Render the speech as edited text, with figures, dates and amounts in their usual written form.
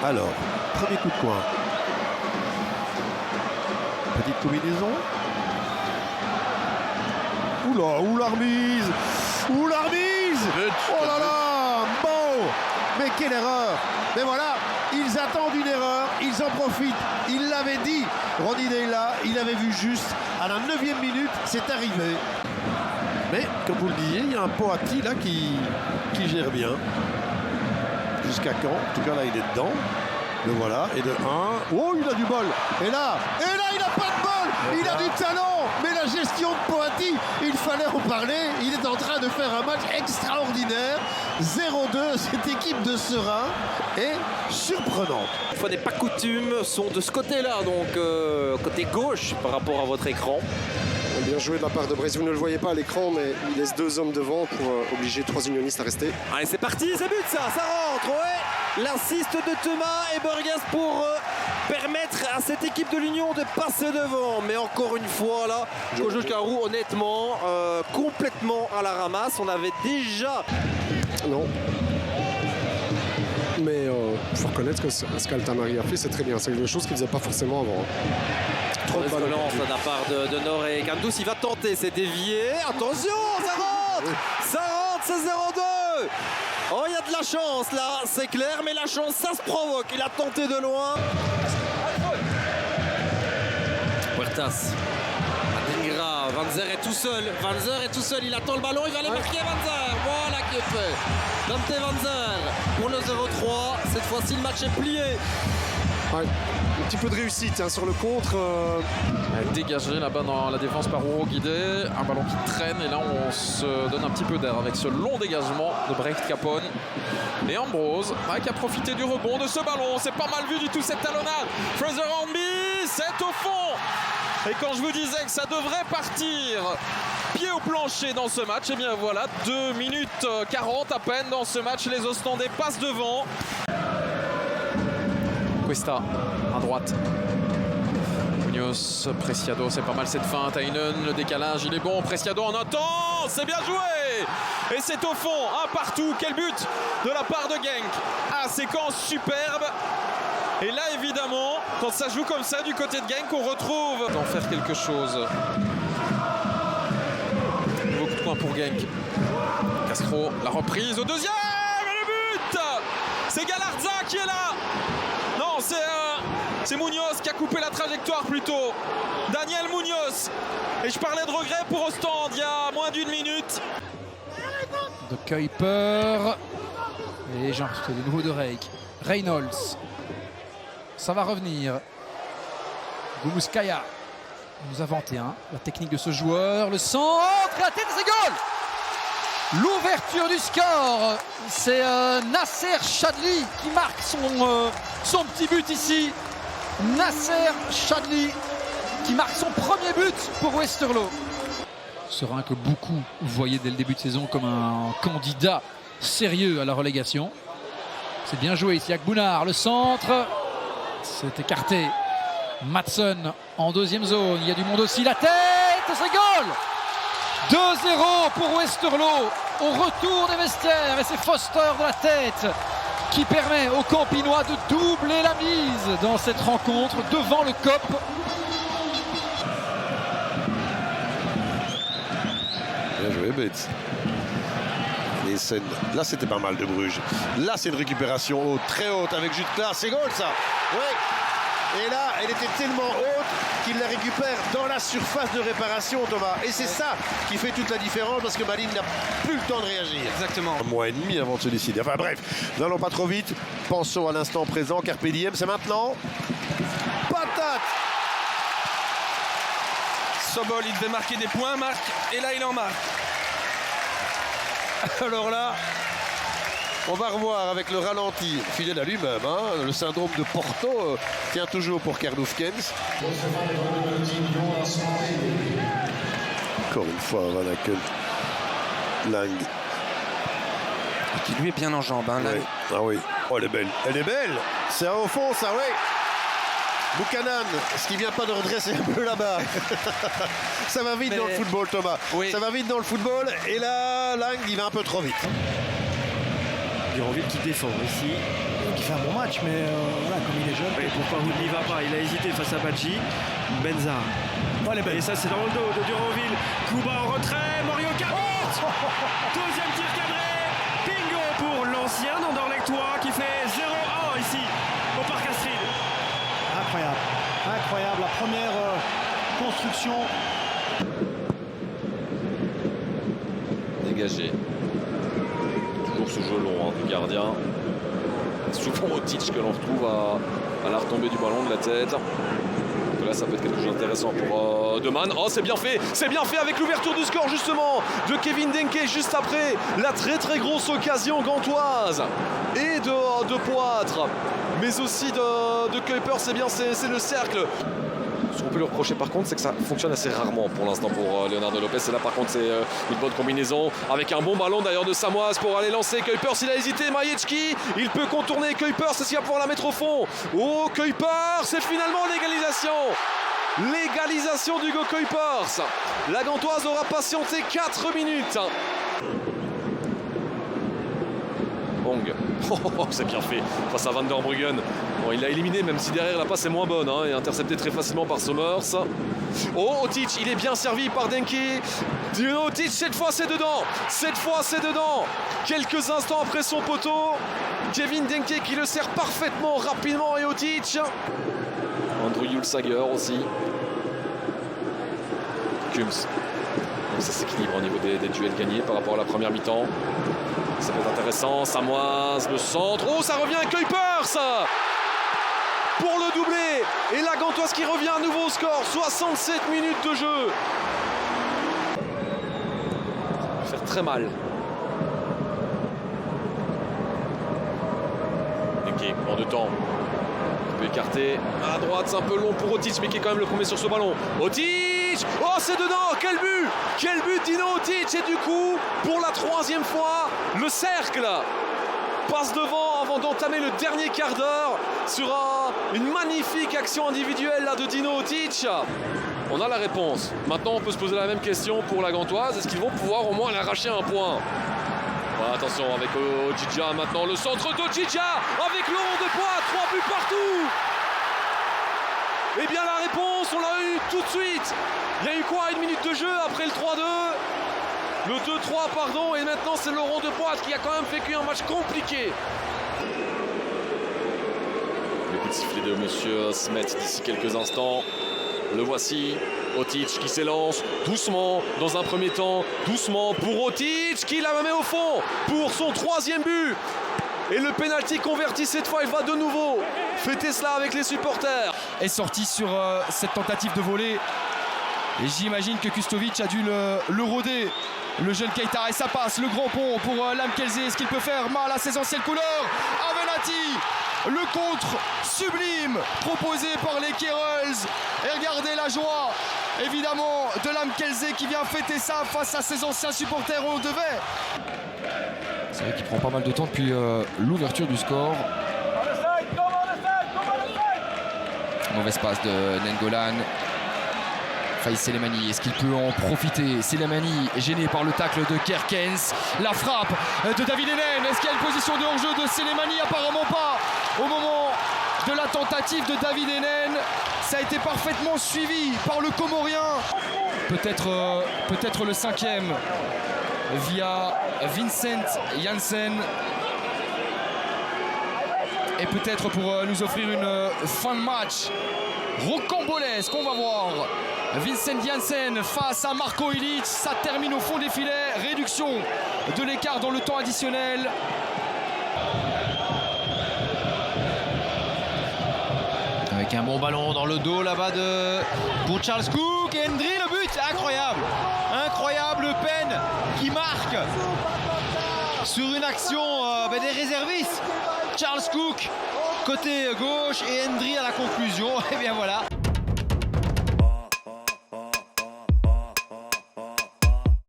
Alors, premier coup de coin. Petite combinaison. Oula, ou l'armise. Ou l'armise. Oh là là. Bon. Mais quelle erreur. Mais voilà, ils attendent une erreur. Ils en profitent. Il l'avait dit. Rondinelli là, il avait vu juste. À la 9e minute, c'est arrivé. Mais, comme vous le disiez, il y a un Poati là qui gère bien. Jusqu'à quand? En tout cas, là, il est dedans. Le voilà. Et de 1. Oh, il a du bol. Et là, il n'a pas de bol. Il a du talent. Mais la gestion de Poati, il fallait en parler. Il est en train de faire un match extraordinaire. 0-2. Cette équipe de Serein est surprenante. Une fois n'est pas coutume, sont de ce côté-là, donc côté gauche par rapport à votre écran. Bien joué de la part de Brest, vous ne le voyez pas à l'écran, mais il laisse 2 hommes devant pour obliger 3 unionistes à rester. Allez, c'est parti, c'est but ça rentre, ouais. L'assist de Thomas et Burgas pour permettre à cette équipe de l'Union de passer devant. Mais encore une fois, là, Jojo Carou, honnêtement, complètement à la ramasse. On avait déjà... Non. Mais il faut reconnaître que ce qu'Altamari a fait, c'est très bien. C'est quelque chose qu'il ne faisait pas forcément avant. Trop de balance de la part de Nord et Kandous. Il va tenter, c'est dévié. Attention, ça rentre. Ça rentre, c'est 0-2. Oh, il y a de la chance là, c'est clair, mais la chance, ça se provoque. Il a tenté de loin. Puertas. Adingra, Van Zer est tout seul. Van Zer est tout seul, il attend le ballon, il va aller marquer Van Zer. Voilà qui est fait. Dante Van Zer pour le 0-3. Cette fois-ci, le match est plié. Ouais. Un petit peu de réussite sur le contre. Dégagé là-bas dans la défense par Ouro Guidé. Un ballon qui traîne et là on se donne un petit peu d'air avec ce long dégagement de Brecht Capone. Et Ambrose qui a profité du rebond de ce ballon. C'est pas mal vu du tout cette talonnade. Fraser Hornby, c'est au fond. Et quand je vous disais que ça devrait partir pied au plancher dans ce match, et bien voilà, 2 minutes 40 à peine dans ce match. Les Ostendais passent devant. Cuesta à droite. Munoz, Preciado, c'est pas mal cette feinte. Heinen, le décalage, il est bon. Preciado en un temps, c'est bien joué. Et c'est au fond, un partout. Quel but de la part de Genk. Ah, séquence superbe. Et là, évidemment, quand ça joue comme ça du côté de Genk, on retrouve d'en faire quelque chose. Nouveau coup de poing pour Genk. Castro, la reprise au deuxième. Et le but. C'est Galarza qui est là. Non, c'est Munoz qui a coupé la trajectoire plutôt. Daniel Munoz. Et je parlais de regret pour Ostende il y a moins d'1 minute. De Kuiper. Et Jean, c'est de nouveau de Reik. Reynolds. Ça va revenir. Gumuskaya. Nous a 21. La technique de ce joueur. Le centre. La tête, c'est goal. L'ouverture du score, c'est Nasser Chadli qui marque son petit but ici. Nasser Chadli qui marque son premier but pour Westerlo. Serein que beaucoup voyaient dès le début de saison comme un candidat sérieux à la relégation. C'est bien joué ici avec Bounard, le centre. C'est écarté. Madsen en deuxième zone, il y a du monde aussi. La tête, c'est goal. 2-0 pour Westerlo au retour des vestiaires et c'est Foster de la tête qui permet aux Campinois de doubler la mise dans cette rencontre devant le COP. Bien joué, Betts. Là, c'était pas mal de Bruges. Là, c'est une récupération haute, très haute avec Jutla. C'est goal, ça. Oui. Et là, elle était tellement haute qu'il la récupère dans la surface de réparation, Thomas. Et c'est ça qui fait toute la différence parce que Malines n'a plus le temps de réagir. Exactement. Un mois et demi avant de se décider. Enfin bref, n'allons pas trop vite. Pensons à l'instant présent. Carpe diem, c'est maintenant. Patate. Sobol, il devait marquer des points, marque. Et là, il en marque. Alors là, on va revoir avec le ralenti, fidèle à lui-même, hein, le syndrome de Porto tient toujours pour Karloufkens. Encore une fois, Van Aken, Lang. Qui lui est bien en jambes, hein, Ouais. Ah oui, oh elle est belle, c'est au fond ça, oui. Buchanan, ce qui vient pas de redresser un peu là-bas. Ça va vite dans le football, Thomas. Oui. Ça va vite dans le football et là, Lang, il va un peu trop vite. Duranville qui défend ici. Qui fait un bon match, mais voilà, comme il est jeune. Et pourquoi il n'y va pas? Il a hésité face à Badji. Benza. Et ça, c'est dans le dos de Duranville. Kuba en retrait. Morioka. Deuxième tir cadré. Bingo pour l'ancien Anderlechtois qui fait 0-1 ici au Parc Astrid. Incroyable. Incroyable. La première construction. Dégagé. Toujours ce jeu long du gardien. C'est souvent Otic que l'on retrouve à la retombée du ballon de la tête. Donc là, ça peut être quelque chose d'intéressant pour Deman. Oh, c'est bien fait avec l'ouverture du score justement de Kevin Denke juste après la très grosse occasion gantoise et de Poitre, mais aussi de Kuiper. C'est bien, c'est le cercle. Ce qu'on peut lui reprocher par contre, c'est que ça fonctionne assez rarement pour l'instant pour Leonardo Lopez. Et là par contre c'est une bonne combinaison avec un bon ballon d'ailleurs de Samoas pour aller lancer Kuipers. Il a hésité, Majewski, il peut contourner Kuipers. Est-ce qu'il va pouvoir la mettre au fond? Oh, Kuipers, c'est finalement l'égalisation. L'égalisation d'Hugo Kuipers. La Gantoise aura patienté 4 minutes. Hong. Oh, c'est bien fait face à Van der Bruggen. Bon, il l'a éliminé même si derrière la passe est moins bonne et intercepté très facilement par Somers. Oh, Otic, il est bien servi par Denke. Otic, cette fois c'est dedans. Quelques instants après son poteau, Kevin Denke qui le sert parfaitement rapidement et Otic. Andrew Julsager aussi. Kums. Donc ça s'équilibre au niveau des duels gagnés par rapport à la première mi-temps. Ça peut être intéressant. Samoise, le centre. Oh, ça revient à Kuipers pour le doublé. Et la Gantoise qui revient à nouveau au score. 67 minutes de jeu. Ça va faire très mal. Denke, en deux temps. Il peut écarter. À droite, c'est un peu long pour Otic, mais qui est quand même le premier sur ce ballon. Otic! Oh, c'est dedans! Quel but Dino Otic! Et du coup, pour la 3e fois, le cercle passe devant avant d'entamer le dernier quart d'heure sur une magnifique action individuelle là, de Dino Otic. On a la réponse. Maintenant, on peut se poser la même question pour la Gantoise. Est-ce qu'ils vont pouvoir au moins l'arracher un point? Voilà, attention avec Ojija maintenant, le centre d'Ojija avec Laurent Depoitre, 3 buts partout. Eh bien la réponse, on l'a eu tout de suite. Il y a eu quoi, 1 minute de jeu après le 3-2? Le 2-3 pardon, et maintenant c'est Laurent Depoitre qui a quand même vécu un match compliqué. Le coup de sifflet de monsieur Smet d'ici quelques instants. Le voici, Otic qui s'élance doucement dans un premier temps, doucement pour Otic qui la met au fond pour son 3e but. Et le pénalty converti cette fois, il va de nouveau fêter cela avec les supporters. Est sorti sur cette tentative de volée. Et j'imagine que Kustovic a dû le rôder. Le jeune Keita, et ça passe, le grand pont pour Lamkelze. Est-ce qu'il peut faire mal à ses anciennes couleurs? Avenatti, le contre sublime proposé par les Kerels. Et regardez la joie, évidemment, de Lamkelze qui vient fêter ça face à ses anciens supporters au Devais. C'est vrai qu'il prend pas mal de temps depuis l'ouverture du score. Mauvaise passe de Nengolan. Faïs Selemani, est-ce qu'il peut en profiter? Selemani gêné par le tacle de Kerkens. La frappe de David Enen. Est-ce qu'il y a une position de hors-jeu de Selemani? Apparemment pas. Au moment de la tentative de David Enen, ça a été parfaitement suivi par le Comorien. Peut-être le 5e via Vincent Janssen. Et peut-être pour nous offrir une fin de match rocambolesque, on va voir. Vincent Janssen face à Marco Ilic, ça termine au fond des filets, réduction de l'écart dans le temps additionnel. Avec un bon ballon dans le dos là-bas pour Charles Cook et Hendry, le but, incroyable Pen qui marque sur une action des réservistes. Charles Cook côté gauche et Hendry à la conclusion, et bien voilà.